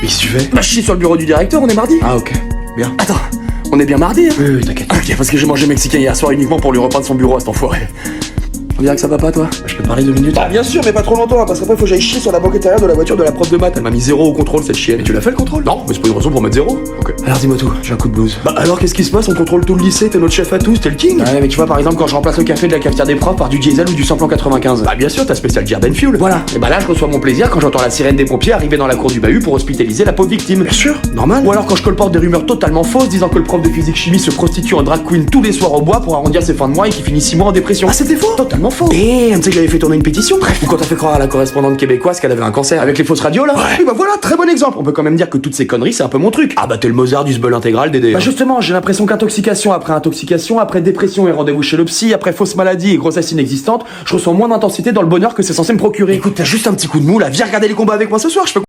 Mais qu'est-ce que tu fais? Bah, je suis sur le bureau du directeur, on est mardi. Ah, ok. Bien. Attends, on est bien mardi, hein? Oui, t'inquiète. Ok, parce que j'ai mangé mexicain hier soir uniquement pour lui reprendre son bureau à cet enfoiré. On dirait que ça va pas, toi? Je peux te parler 2 minutes? Ah, bien sûr, mais pas trop longtemps, hein, parce qu'après, faut que j'aille chier sur la banque intérieure de la voiture de la prof de maths. Elle m'a mis 0 au contrôle, cette chienne. Mais tu l'as fait le contrôle? Non, mais c'est pas une raison pour mettre 0. Ok. Alors dis-moi tout, j'ai un coup de blues. Bah alors, qu'est-ce qui se passe? On contrôle tout le lycée, t'es notre chef à tous, t'es le king. Ouais, mais tu vois, par exemple, quand je remplace le café de la cafetière des profs par du diesel ou du samplon 95. Bah bien sûr, t'as spécial Jarden Fuel. Voilà. Et bah là, je reçois mon plaisir quand j'entends la sirène des pompiers arriver dans la cour du bahut pour hospitaliser la pauvre victime. Bien sûr. Normal. Ou alors quand je colporte des rumeurs totalement fausses disant que le prof de physique-chimie se prostitue en drag queen tous les soirs au bois pour arrondir ses fins de mois et qui finit 6 mois en dépression. Ah, c'était faux? Totalement faux. Et tu sais que j'avais fait tourner une pétition. Bref. Ou quand t'as fait croire à la correspondante québécoise qu'elle avait un cancer avec les fausses radios là. Ouais. Et bah voilà, très bon exemple. On peut quand même dire que toutes ces conneries, c'est un peu mon truc. Ah bah t'es le Mozart du sbeul intégral Dédé. Bah justement, j'ai l'impression qu'intoxication après dépression et rendez-vous chez le psy, après fausse maladie et grossesse inexistante, je ressens moins d'intensité dans le bonheur que c'est censé me procurer. Écoute, t'as juste un petit coup de mou là, viens regarder les combats avec moi ce soir, je peux